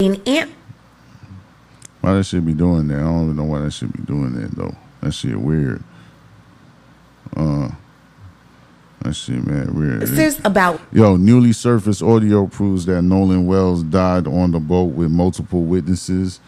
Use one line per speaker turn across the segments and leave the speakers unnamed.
Ant.
Why that shit be doing that? I don't even know why that shit be doing that though. That shit weird. That shit, man, weird.
Answers about
Newly surfaced audio proves that Nolan Wells died on the boat with multiple witnesses.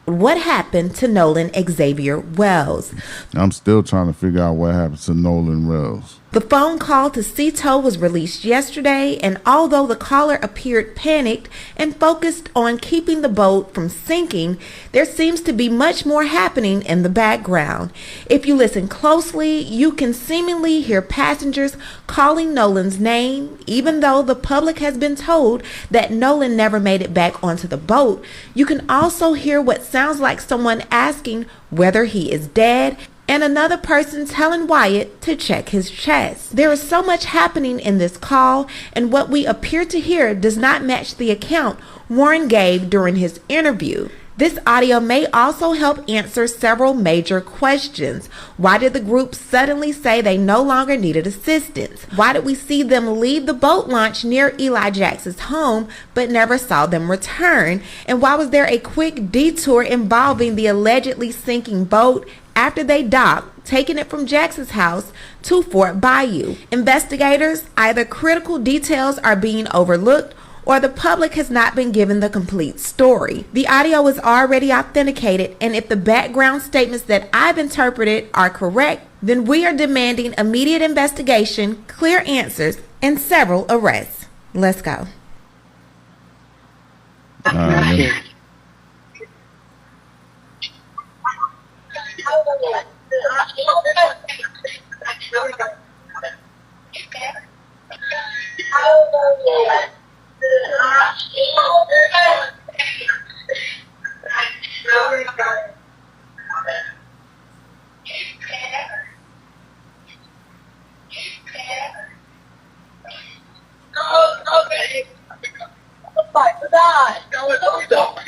what happened to Nolan Xavier Wells.
I'm still trying to figure out what happened to Nolan Wells.
The phone call to Cito was released yesterday, and although the caller appeared panicked and focused on keeping the boat from sinking, there seems to be much more happening in the background. If you listen closely, you can seemingly hear passengers calling Nolan's name, even though the public has been told that Nolan never made it back onto the boat. You can also hear what sounds like someone asking whether he is dead, and another person telling Wyatt to check his chest. There is so much happening in this call, and what we appear to hear does not match the account Warren gave during his interview. This audio may also help answer several major questions. Why did the group suddenly say they no longer needed assistance? Why did we see them leave the boat launch near Eli Jax's home but never saw them return? And why was there a quick detour involving the allegedly sinking boat after they docked, taking it from Jax's house to Fort Bayou? Investigators, either critical details are being overlooked or the public has not been given the complete story. The audio is already authenticated, and if the background statements that I've interpreted are correct, then we are demanding immediate investigation, clear answers, and several arrests. Let's go.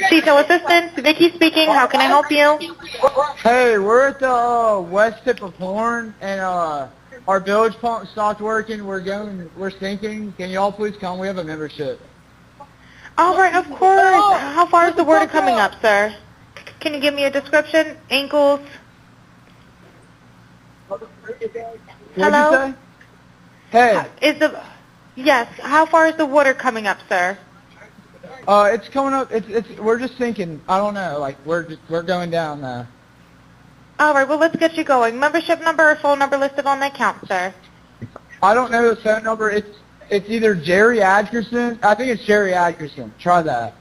Cito Assistant, Vicky speaking. How can I help you?
Hey, we're at the west tip of Horn, and our bilge pump stopped working. We're sinking. Can y'all please come? We have a membership.
All right, of course. How far is the water coming up, sir? Can you give me a description? Ankles? Hello?
Hey.
Yes. How far is the water coming up, sir?
It's coming up. We're just sinking. I don't know. Like we're going down now.
All right. Well, let's get you going. Membership number or phone number listed on the account, sir?
I don't know the phone number. It's either Jerry Atkerson. I think it's Jerry Atkerson. Try that.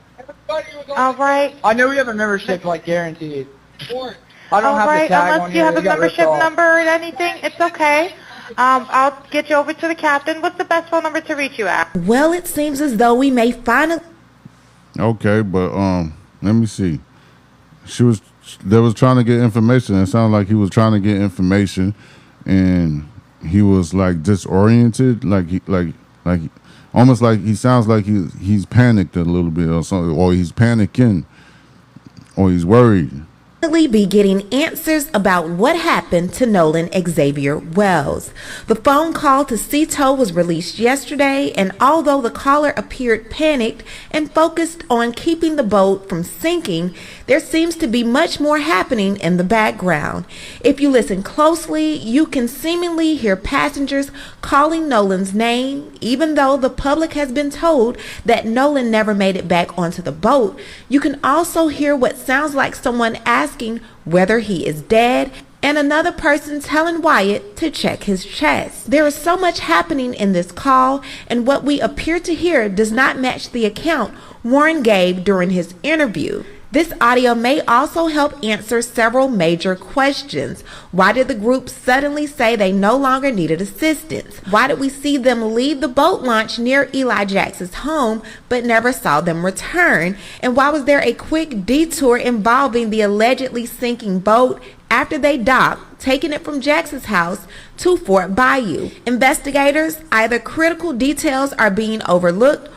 All right.
I know we have a membership, like guaranteed. I don't have the tag
Unless
on
you
here.
have a
It got ripped
membership
off.
number or anything, it's okay. I'll get you over to the captain. What's the best phone number to reach you at?
Well, it seems as though we may finally...
Okay, but let me see. They was trying to get information. It sounded like he was trying to get information, and he was like disoriented, almost like he sounds like he's panicked a little bit or something, or he's panicking, or he's worried.
Be getting answers about what happened to Nolan Xavier Wells. The phone call to Cito was released yesterday, and although the caller appeared panicked and focused on keeping the boat from sinking, there seems to be much more happening in the background. If you listen closely, you can seemingly hear passengers calling Nolan's name, even though the public has been told that Nolan never made it back onto the boat. You can also hear what sounds like someone asking whether he is dead, and another person telling Wyatt to check his chest. There is so much happening in this call, and what we appear to hear does not match the account Warren gave during his interview. This audio may also help answer several major questions. Why did the group suddenly say they no longer needed assistance? Why did we see them leave the boat launch near Eli Jax's home but never saw them return? And why was there a quick detour involving the allegedly sinking boat after they docked, taking it from Jax's house to Fort Bayou? Investigators, either critical details are being overlooked.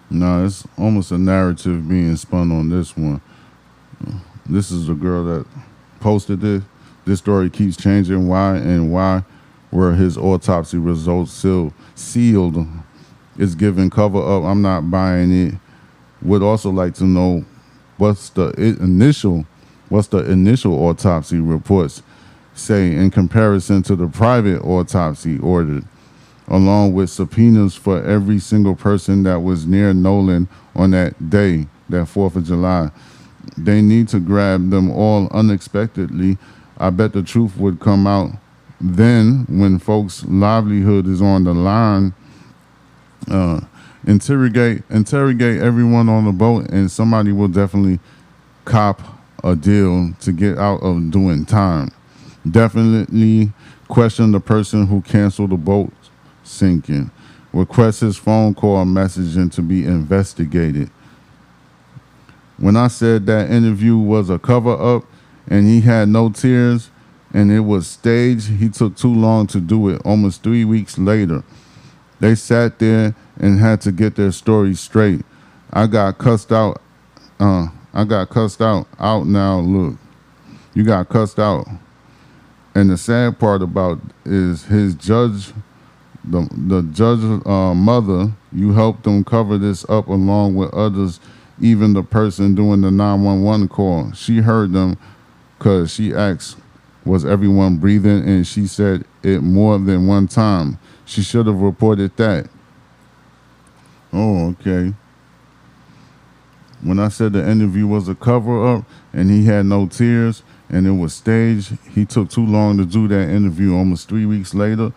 No, it's almost a narrative being spun on this one. This is the girl that posted this. This story keeps changing. Why were his autopsy results sealed is giving cover up. I'm not buying it. Would also like to know what's the initial autopsy reports say in comparison to the private autopsy ordered, along with subpoenas for every single person that was near Nolan on that day, that 4th of July. They need to grab them all unexpectedly. I bet the truth would come out then when folks' livelihood is on the line. Interrogate everyone on the boat, and somebody will definitely cop a deal to get out of doing time. Definitely question the person who canceled the boat sinking. Request his phone call or messaging to be investigated. When I said that interview was a cover-up and he had no tears and it was staged, he took too long to do it, almost 3 weeks later. They sat there and had to get their story straight. I got cussed out. Out now, look. You got cussed out. And the sad part about is his judge, the judge's mother, you helped them cover this up along with others, even the person doing the 911 call. She heard them because she asked, was everyone breathing? And she said it more than one time. She should have reported that. Oh, okay. When I said the interview was a cover-up and he had no tears and it was staged, he took too long to do that interview. Almost 3 weeks later,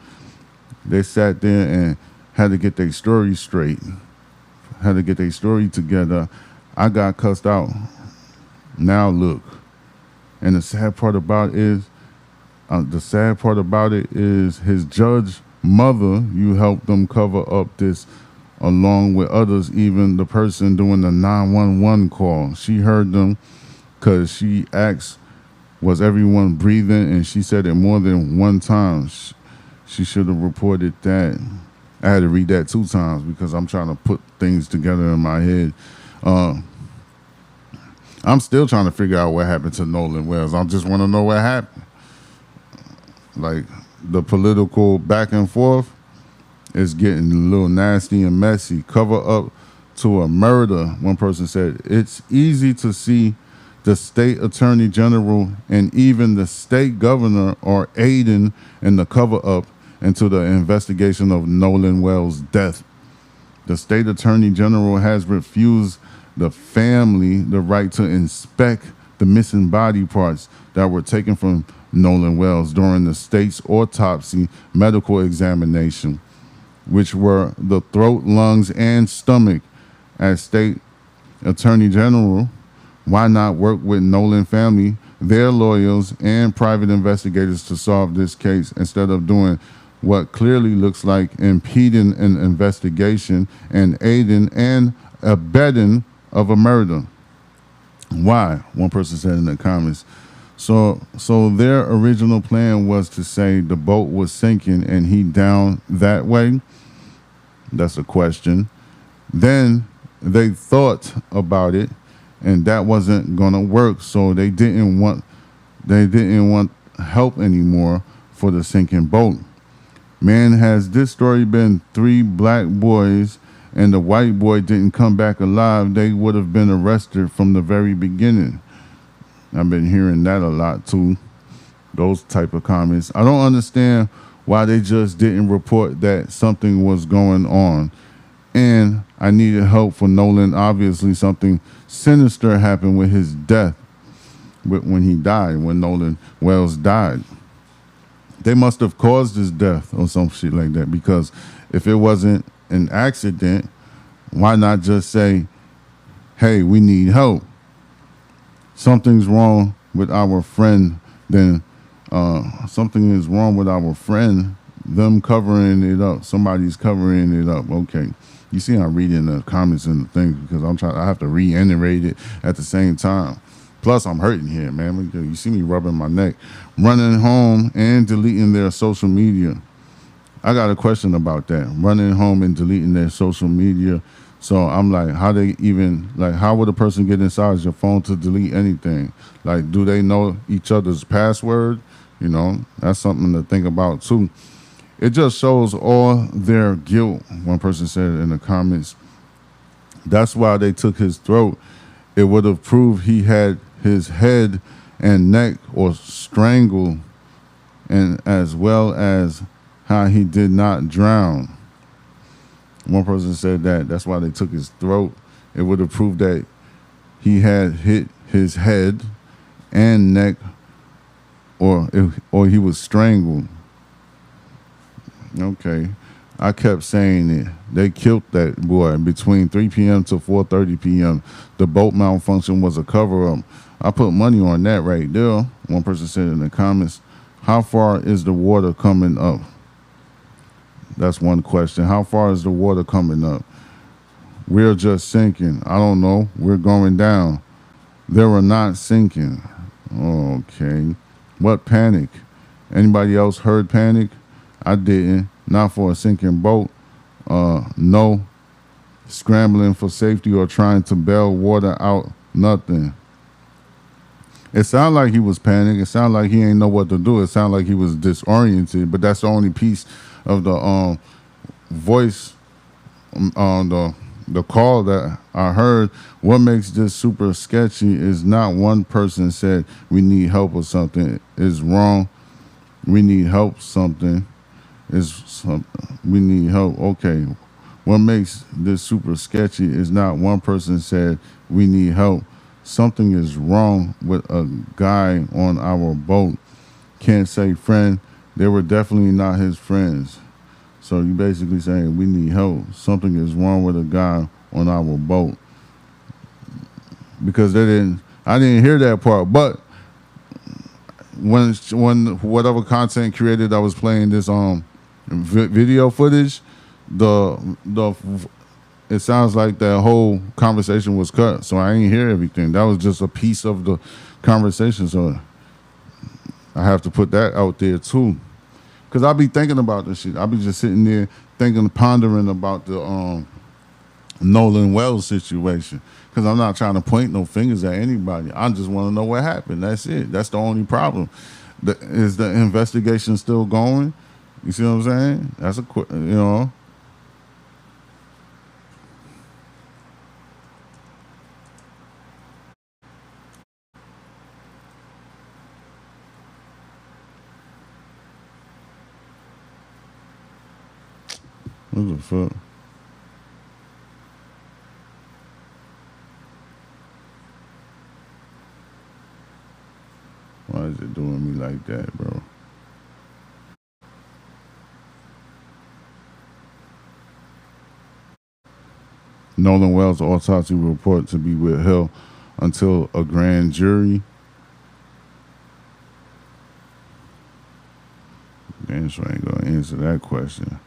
they sat there and had to get their story straight, had to get their story together. I got cussed out. Now look. And the sad part about it is his judge mother, you helped them cover up this along with others, even the person doing the 911 call. She heard them because she asked, was everyone breathing? And she said it more than one time. She should have reported that. I had to read that 2 times because I'm trying to put things together in my head. I'm still trying to figure out what happened to Nolan Wells. I just want to know what happened. Like, the political back and forth is getting a little nasty and messy. Cover up to a murder, one person said. It's easy to see the state attorney general and even the state governor are aiding in the cover up into the investigation of Nolan Wells' death. The state attorney general has refused the family the right to inspect the missing body parts that were taken from Nolan Wells during the state's autopsy medical examination, which were the throat, lungs, and stomach. As state attorney general, why not work with Nolan family, their lawyers, and private investigators to solve this case instead of doing what clearly looks like impeding an investigation and aiding and abetting of a murder? Why? One person said in the comments. So their original plan was to say the boat was sinking and he down that way. That's a question. Then they thought about it, and that wasn't gonna work. So they didn't want help anymore for the sinking boat. Man, has this story been 3 black boys and the white boy didn't come back alive, they would have been arrested from the very beginning. I've been hearing that a lot too, those type of comments. I don't understand why they just didn't report that something was going on. And I needed help for Nolan. Obviously something sinister happened with his death, when he died, when Nolan Wells died. They must have caused his death or some shit like that, because if it wasn't an accident, why not just say, hey, we need help? Something's wrong with our friend, then something is wrong with our friend, them covering it up. Somebody's covering it up. Okay. You see I'm reading the comments and the things because I have to reiterate it at the same time. Plus, I'm hurting here, man. You see me rubbing my neck. Running home and deleting their social media. I got a question about that. Running home and deleting their social media. So I'm like, how would a person get inside your phone to delete anything? Like, do they know each other's password? You know, that's something to think about too. It just shows all their guilt, one person said in the comments. That's why they took his throat. It would have proved he had his head and neck or strangled, and as well as how he did not drown. One person said that that's why they took his throat. It would have proved that he had hit his head and neck, or he was strangled. Okay. I kept saying it. They killed that boy between 3 p.m. to 4:30 p.m. The boat malfunction was a cover-up. I put money on that right there. One person said in the comments, how far is the water coming up? That's one question. How far is the water coming up? We're just sinking. I don't know. We're going down. They were not sinking. Okay. What panic? Anybody else heard panic? I didn't. Not for a sinking boat. No. Scrambling for safety or trying to bail water out. Nothing. It sounded like he was panicked. It sounded like he ain't know what to do. It sounded like he was disoriented. But that's the only piece of the voice on the call that I heard. What makes this super sketchy is not one person said we need help or something is wrong. We need help something. We need help. Okay. What makes this super sketchy is not one person said we need help. Something is wrong with a guy on our boat. Can't say friend. They were definitely not his friends. So you basically saying we need help. Something is wrong with a guy on our boat. Because I didn't hear that part. But when whatever content creator that was playing this video footage, it sounds like that whole conversation was cut, so I ain't hear everything. That was just a piece of the conversation, so I have to put that out there too. Because I be thinking about this shit. I be just sitting there thinking, pondering about the Nolan Wells situation. Because I'm not trying to point no fingers at anybody. I just want to know what happened. That's it. That's the only problem. Is the investigation still going? You see what I'm saying? That's what the fuck? Why is it doing me like that, bro? Nolan Wells autopsy report to be withheld until a grand jury. Answer ain't gonna answer that question.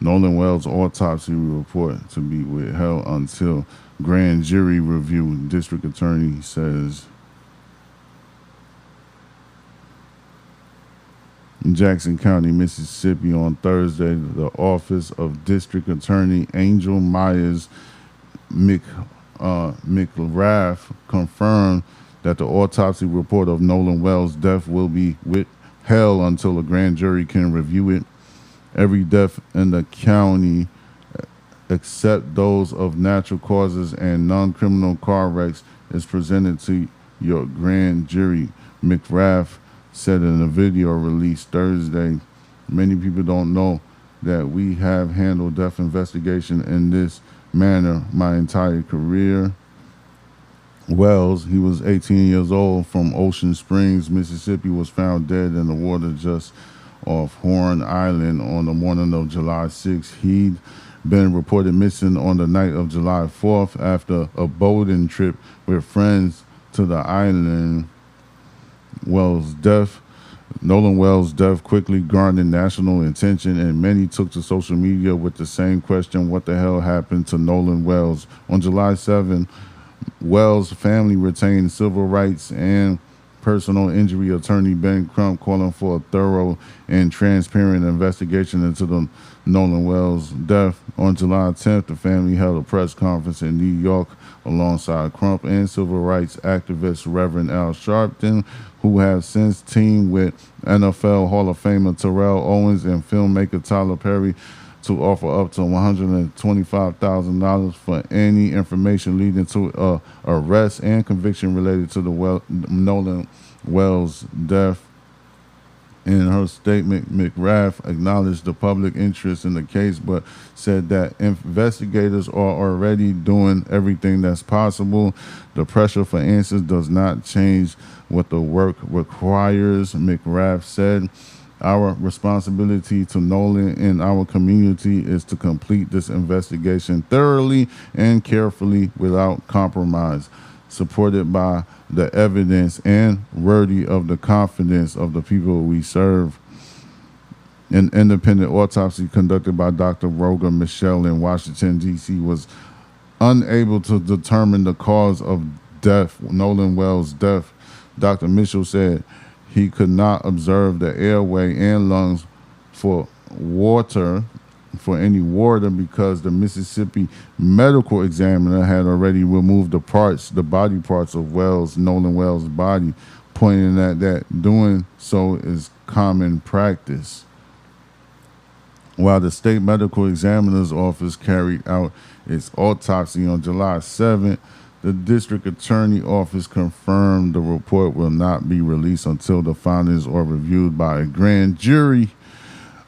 Nolan Wells autopsy report to be withheld until grand jury review. District attorney says. In Jackson County, Mississippi, on Thursday, the office of District Attorney Angel Myers McRath confirmed that the autopsy report of Nolan Wells' death will be withheld until a grand jury can review it. Every death in the county, except those of natural causes and non-criminal car wrecks, is presented to your grand jury, McRath said in a video released Thursday. Many people don't know that we have handled death investigation in this manner my entire career. Wells, he was 18 years old, from Ocean Springs, Mississippi, was found dead in the water just off Horn Island on the morning of July 6th. He'd been reported missing on the night of July 4th after a boating trip with friends to the island. Nolan Wells' death quickly garnered national attention, and many took to social media with the same question: what the hell happened to Nolan Wells? On July 7, Wells' family retained civil rights and personal injury attorney Ben Crump calling for a thorough and transparent investigation into the Nolan Wells death. On July 10th, the family held a press conference in New York alongside Crump and civil rights activist Reverend Al Sharpton, who have since teamed with NFL Hall of Famer Terrell Owens and filmmaker Tyler Perry to offer up to $125,000 for any information leading to arrest and conviction related to the Nolan Wells death. In her statement, McRath acknowledged the public interest in the case, but said that investigators are already doing everything that's possible. The pressure for answers does not change what the work requires, McRath said. Our responsibility to Nolan and our community is to complete this investigation thoroughly and carefully without compromise, supported by the evidence and worthy of the confidence of the people we serve. An independent autopsy conducted by Dr. Roger Michelle in Washington, D.C. was unable to determine the cause of death, Nolan Wells' death. Dr. Mitchell said he could not observe the airway and lungs for any water because the Mississippi medical examiner had already removed the body parts of Nolan Wells' body, pointing at that doing so is common practice. While the state medical examiner's office carried out its autopsy on July 7th, the district attorney office confirmed the report will not be released until the findings are reviewed by a grand jury.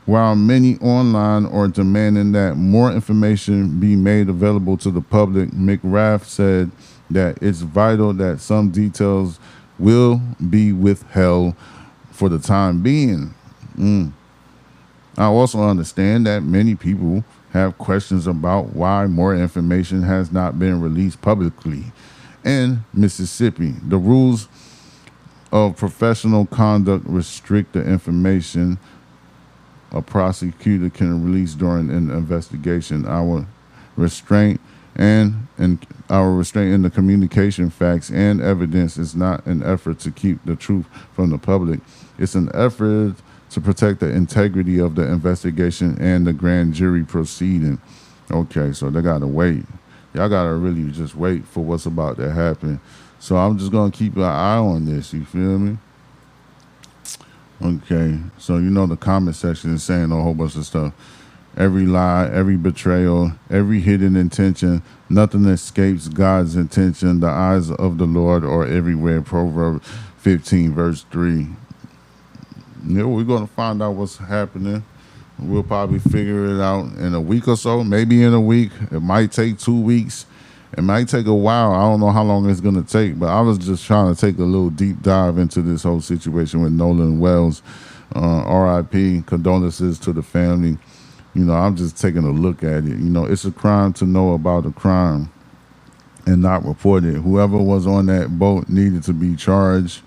While many online are demanding that more information be made available to the public, McRath said that it's vital that some details will be withheld for the time being. I also understand that many people have questions about why more information has not been released publicly. In Mississippi, the rules of professional conduct restrict the information a prosecutor can release during an investigation. Our restraint in the communication facts and evidence is not an effort to keep the truth from the public. It's an effort to protect the integrity of the investigation and the grand jury proceeding. Okay, so they gotta wait. Y'all gotta really just wait for what's about to happen. So I'm just gonna keep an eye on this, you feel me? Okay, so the comment section is saying a whole bunch of stuff. Every lie, every betrayal, every hidden intention, nothing escapes God's intention. The eyes of the Lord are everywhere. Proverbs 15, verse 3. Yeah, we're going to find out what's happening. We'll probably figure it out in a week or so, maybe in a week. It might take 2 weeks. It might take a while. I don't know how long it's going to take, but I was just trying to take a little deep dive into this whole situation with Nolan Wells. R.I.P. Condolences to the family. I'm just taking a look at it. It's a crime to know about a crime and not report it. Whoever was on that boat needed to be charged.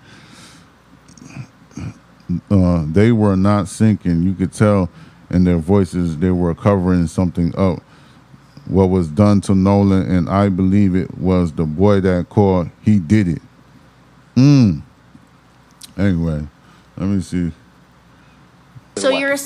They were not sinking. You could tell in their voices they were covering something up. What was done to Nolan, and I believe it was the boy that called, he did it. Anyway, let me see.
So you're